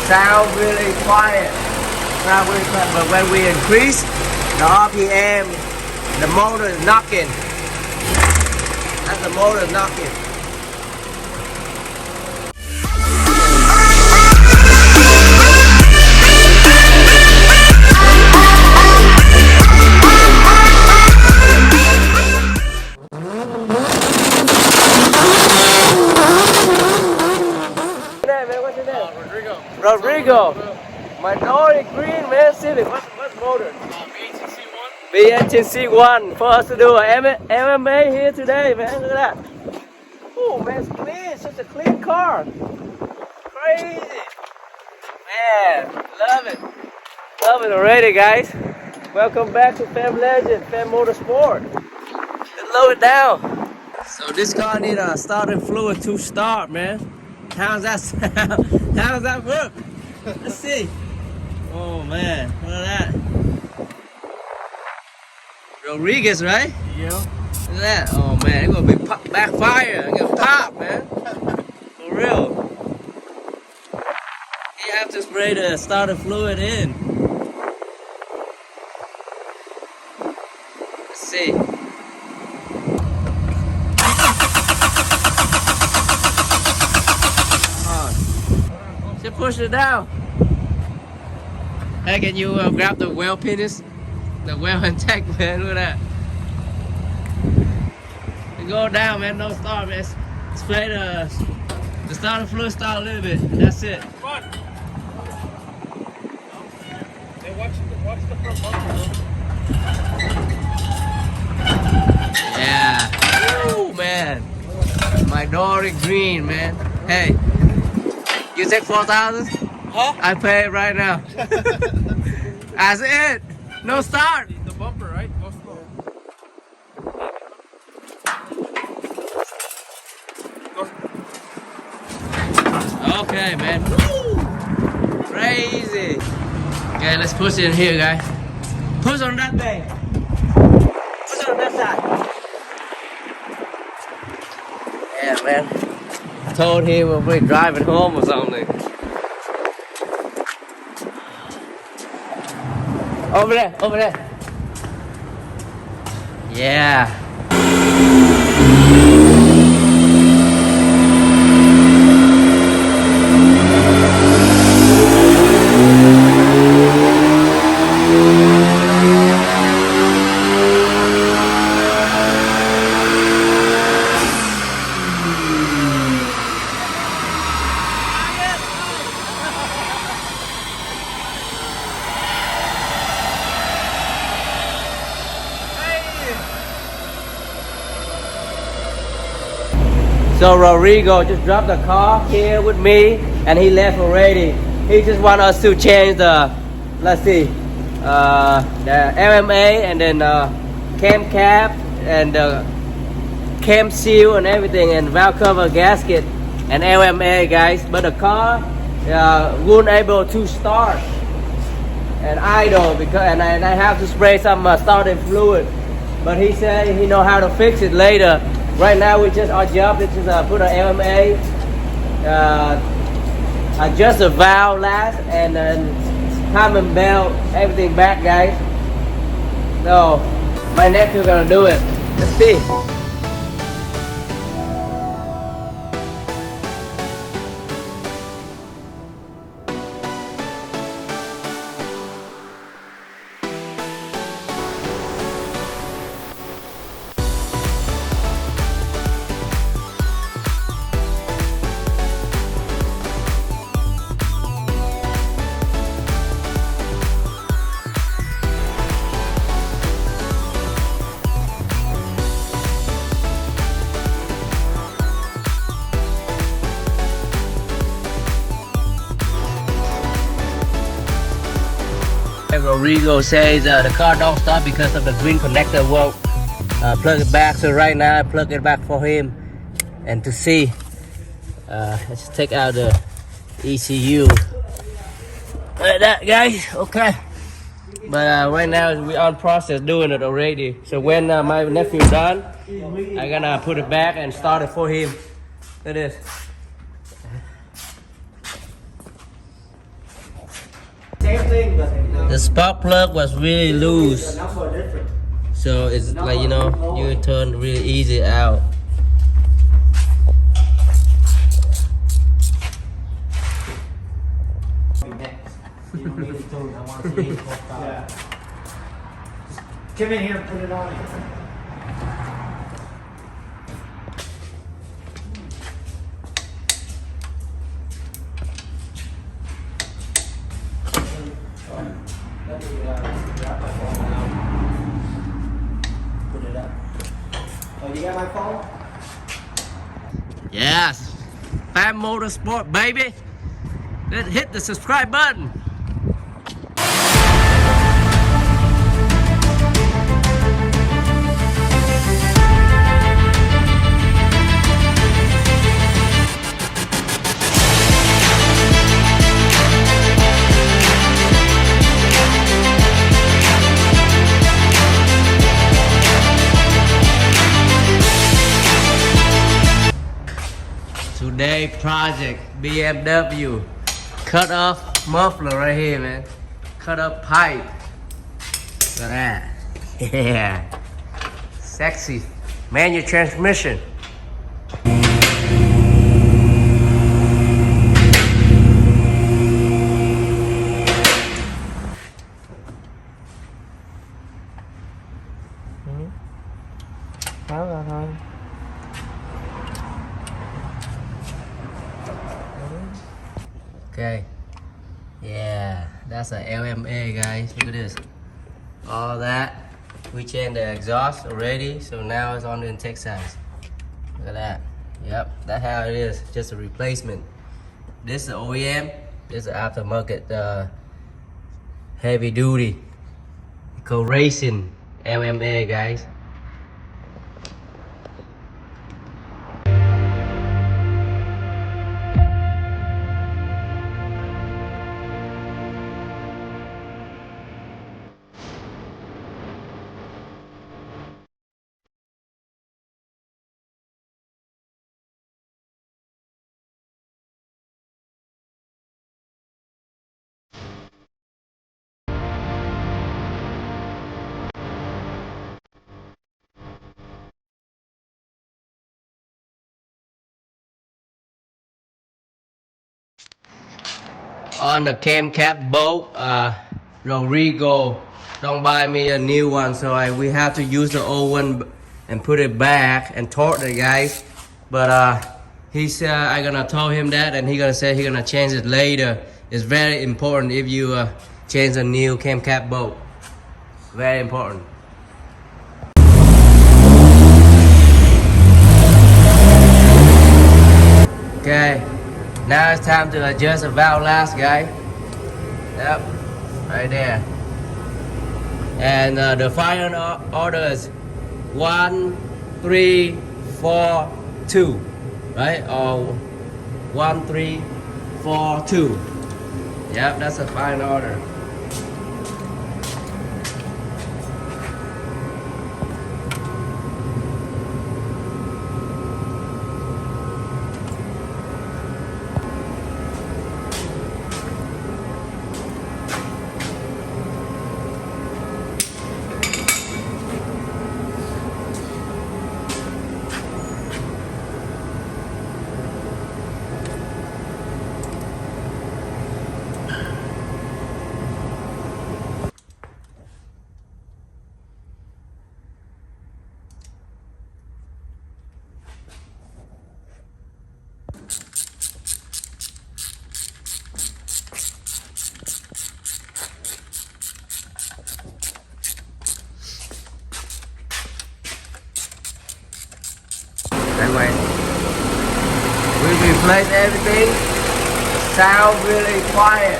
sound really quiet. Sound really quiet. But when we increase the RPM, the motor is knocking. That's the motor knocking. What's your name? Rodrigo. Midori green, man. Civic. What's motor? b18c1 for us to do an MMA here today, man. Look at that. Oh, man, it's clean. It's just a clean car. Crazy. Man, love it. Love it already, guys. Welcome back to Pham Legend, Pham Motorsport. Let's load it down. So this car needs a starting fluid to start, man. How's that sound? How does that work? Let's see. Oh man, look at that. Rodriguez, right? Yeah. Look at that. Oh man, it's gonna be backfire. It's gonna pop, man. For real. You have to spray the starter fluid in. Let's see. Just push it down. Hey, can you grab the well pins? The well intact, man. Look at that. Go down, man. No start, man. Spray the starter fluid start a little bit. That's it. Come on. Hey, watch the front bumper, Yeah. Woo, man. Midori green, man. Hey, you take 4,000? Huh? I pay it right now. That's it. No start. The bumper, right? Go slow. Okay, man. Woo! Crazy. Okay, let's push it in here, guys. Push on that thing. Push on that side. Yeah, man. Told him we'll be driving home or something. Over there, over there. Yeah. So Rodrigo just dropped the car here with me and he left already. He just want us to change the, let's see, the MMA and then cam cap and the cam seal and everything and valve cover gasket and LMA, guys. But the car wasn't able to start and idle because and I have to spray some starting fluid. But he said he know how to fix it later. Right now we just our job is to put an LMA, adjust the valve last, and then timing belt, everything back, guys. So my nephew gonna do it. Let's see. Rodrigo says the car don't start because of the green connector won't plug it back. So right now I plug it back for him and to see. Let's take out the ECU. Like that, guys. Okay. But right now we on process doing it already. So when my nephew done, I'm gonna put it back and start it for him. Look at this. thing, but you know, The spark plug was really the loose, number different. so it's like, you know, you turn really easy out. Next. You don't need it too. I want to see it. Yeah. Just come in here and put it on. Put it up. Oh, you got my phone? Yes, Pham Motorsport, baby. Let's hit the subscribe button. Today project BMW cut off muffler right here, man. Cut off pipe. Look at that. Yeah. Sexy. Manual transmission. Tháo ra thôi. Okay, yeah, that's a LMA, guys. Look at this. All that. We changed the exhaust already, so now it's on the intake size. Look at that. Yep, that's how it is. Just a replacement. This is OEM. This is aftermarket heavy duty eco racing LMA, guys. On the cam cap bolt, Rodrigo don't buy me a new one, so we have to use the old one and put it back and torque it, guys. But he said I gonna tell him that, and he gonna say he gonna change it later. It's very important if you change a new cam cap bolt. Very important. Okay. Now it's time to adjust the valve last, guy. Yep, right there. And the final order is 1, 3, 4, 2, right? Or 1, 3, 4, 2. Yep, that's the final order. Anyway, we replace everything. Sound really quiet.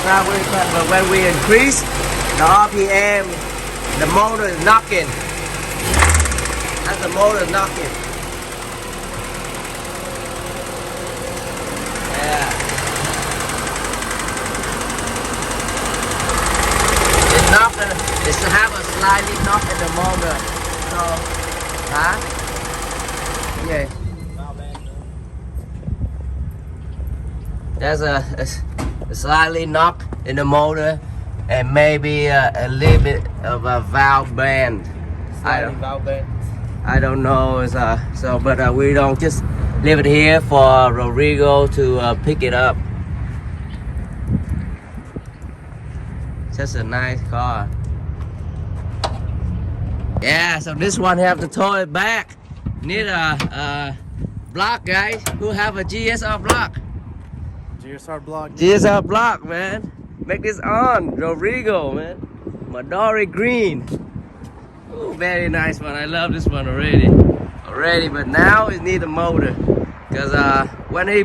Sound really quiet. But when we increase the RPM, the motor is knocking. That's the motor knocking. Yeah. It's knocking. It's have a slightly knock in the motor. So, huh? Okay. That's slightly knock in the motor, and maybe a little bit of a valve bend. I don't know. But we don't just leave it here for Rodrigo to pick it up. Just a nice car. Yeah, so this one have to tow it back. Need a block, guys. Who have a GSR block? GSR block. GSR block, man. Make this on. Rodrigo, man. Midori green. Ooh, very nice one. I love this one already. But now it need a motor. Cause when he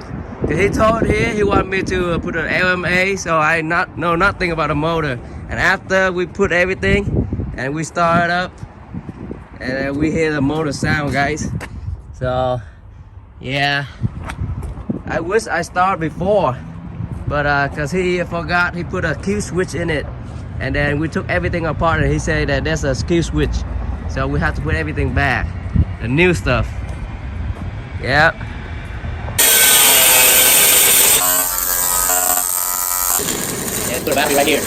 told here he want me to put an LMA, so I know nothing about a motor. And after we put everything and we start up, and we hear the motor sound, guys. So yeah, I wish I started before, but cause he forgot he put a kill switch in it, and then we took everything apart and he said that there's a kill switch, so we have to put everything back, the new stuff. Yeah. Let's put a battery right here.